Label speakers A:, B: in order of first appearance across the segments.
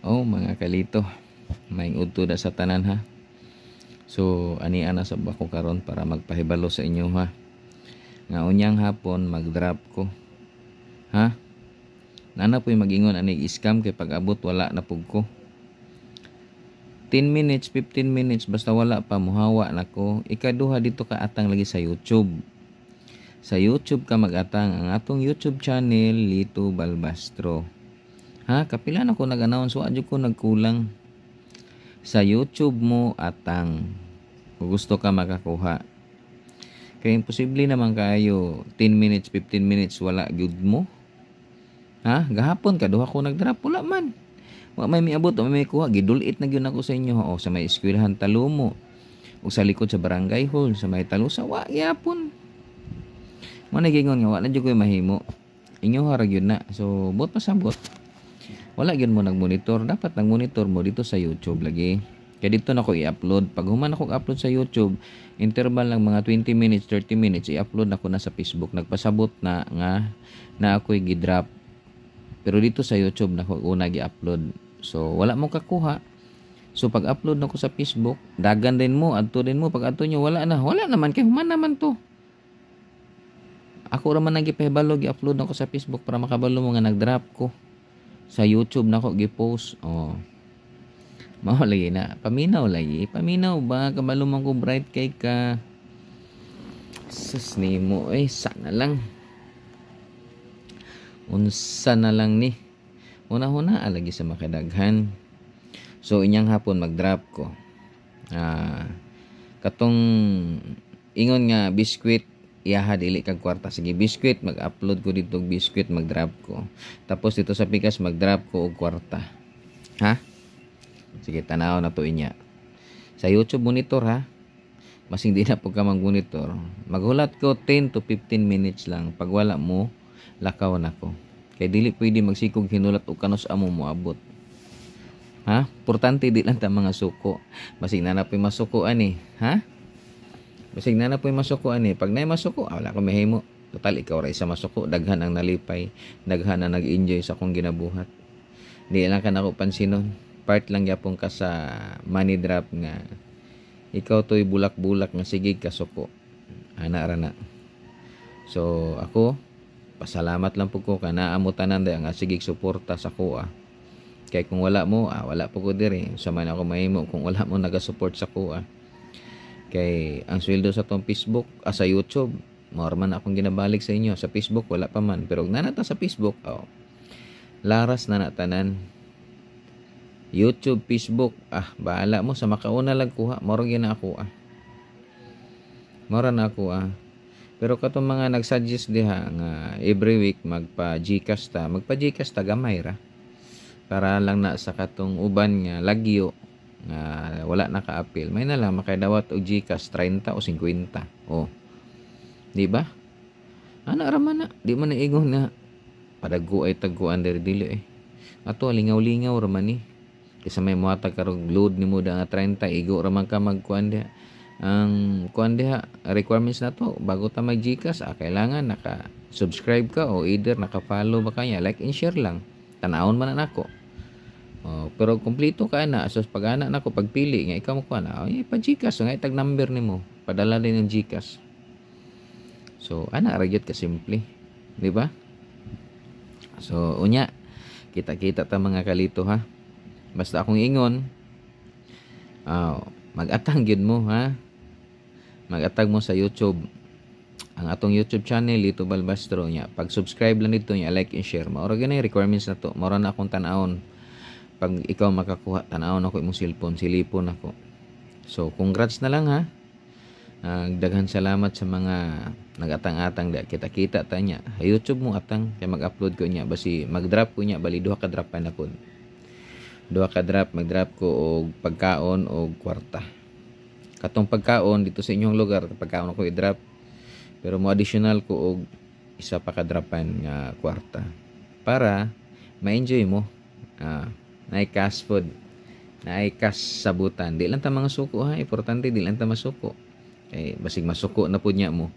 A: Oh mga kalito, maing udto na sa tanan ha. So ani ana sa bako karon para magpahibalo sa inyo ha. Nga unyang hapon mag-drop ko. Ha? Nana po'y mag-ingon ani scam kay pag-abot wala na pug ko. 10 minutes, 15 minutes basta wala pa muhawa nako. Ikaduha dito ka atang lagi sa YouTube. Sa YouTube ka mag-atang ang atong YouTube channel Lito Balbastro. Ha, kapila na ko nag-announce wa jud ko nagkulang. Sa YouTube mo atang kung gusto ka makakuha. Kaya imposible naman kayo 10 minutes, 15 minutes wala gyud mo. Ha, gahapon kaduha ko nag-drop wala man. Wa may miabot, wa may kuha, gidulit na gyud ako sa inyo o sa may eskwelahan Talumo. O sa likod sa barangay hall sa may Talusa wa gyapon. Mo nagingon nga wala jud ko mahimo. Inyo hara gyud na. So, bot pasabot. Wala gyud mo nag-monitor, dapat nag-monitor mo dito sa YouTube lagi. Kaya dito na ko i-upload. Pag human ako upload sa YouTube, interval lang mga 20 minutes, 30 minutes, i-upload na ko na sa Facebook. Nagpasabot na nga na ako'y gidrop. Pero dito sa YouTube na ko una gi-upload. So, wala mo kakuha. So, pag upload na ko sa Facebook, dagan din mo, adto din mo. Pag adto nyo, wala na. Wala naman, kaya human naman to. Ako raman nagipahibalo, gi-upload na ko sa Facebook para makabalo mo nga nag-drop ko. Sa YouTube na ko gi-post. Oh. Mao lagi na. Paminaw lagi. Paminaw ba? Kabalo man ko bright kay ka. Sus ni mo. Sana lang. Unsa na lang ni. Una-una lagi sa makadaghan. So, inyang hapon mag-drop ko. Katong ingon nga biskwit iyaha dili kag kwarta. Sige, biskwit mag-upload ko dito biskwit mag-drop ko. Tapos dito sa pikas mag-drop ko og kwarta. Ha? Sige, tanaw na to inya. Sa YouTube monitor ha. Masing di na po ka mag-monitor. Maghulat ko 10 to 15 minutes lang. Pag wala mo, lakaw na ko. Kaya dili pwede magsikog hinulat o kanos amo mo abot. Ha? Importante di lang ta mga suko. Masing na po'y masukoan eh. Ha? Masing na po'y masukoan eh. Pag na'y masuko, wala ko mahimo. Total, ikaw rin sa masuko. Daghan ang nalipay. Daghan ang nag-enjoy sa kong ginabuhat. Di lang ka na ko pansinon. Part lang yapon ka sa money drop nga ikaw to'y bulak-bulak nga sige kasuko. Ana ra na. So, ako, pasalamat lang po ko ka naamutanan da nga sige suporta sa kuha. Kaya kung wala mo, wala po ko diri. Sa man ako mahimo kung wala mo naga-support sa kuha. Kay ang sweldo sa tong Facebook, sa YouTube, more man akong ginabalik sa inyo. Sa Facebook, wala pa man. Pero nanata sa Facebook, laras na natanan. YouTube, Facebook, bahala mo. Sa makauna lang kuha, more gina ako, More na ako, Pero katong mga nagsuggest diha nga every week magpa-Gcash ta. Magpa-Gcash ta gamay ra. Para lang na sa katong uban nga lagyo nga wala naka-appeal. May na lang makadawat og Gcash 30 o 50. Oh. Di ba? Ana raman na, di man naingon na padago ay taguan dili Ato lingaw-lingaw raman ni. Kasi may muhatag karong load nimo da nga 30 igo raman ka magkuan diha. Ang kuan diha requirements na to bago ta mag Gcash kailangan naka-subscribe ka o either naka-follow ba kanya, like and share lang. Tanawon man nako. Pero kompleto ka na so pag ana nako pagpili nga ikaw mo kuan pa Gcash nga itag number nimo padala din ng Gcash. So ana ra gyud ka simple, di ba? So unya kita-kita ta mga kalito ha. Basta akong ingon mag-atang gyud mo ha. Mag-atag mo sa YouTube. Ang atong YouTube channel Lito Balbastro nya. Pag subscribe lang dito nya, like and share. Maura ganay requirements na to. Maura na akong tanawon. Pag ikaw makakuha, tanawon ako imong cellphone, silipon ako. So congrats na lang ha. Daghan salamat sa mga nagatang-atang da kita-kita ta nya. YouTube mo atang kay mag-upload ko nya basi mag-drop ko nya bali duha ka drop pa na pod. Duha ka drop, mag-drop ko og pagkaon og kwarta. Katong pagkaon dito sa inyong lugar, pagkaon ako i-drop. Pero mo additional ko og isa pa ka dropan nga kwarta. Para ma-enjoy mo. Naay cash food. Naay cash sabutan. Di lang ta mga suko ha, importante di lang ta masuko. Basig masuko na pud nya mo.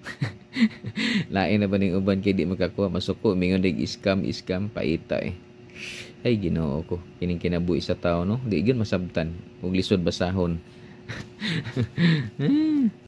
A: Lain na ba ning uban kay di makakuha masuko mingon dig scam paita Ay Ginoo ko, kining kinabuhi sa tao no, di gyud masabtan ug lisod basahon.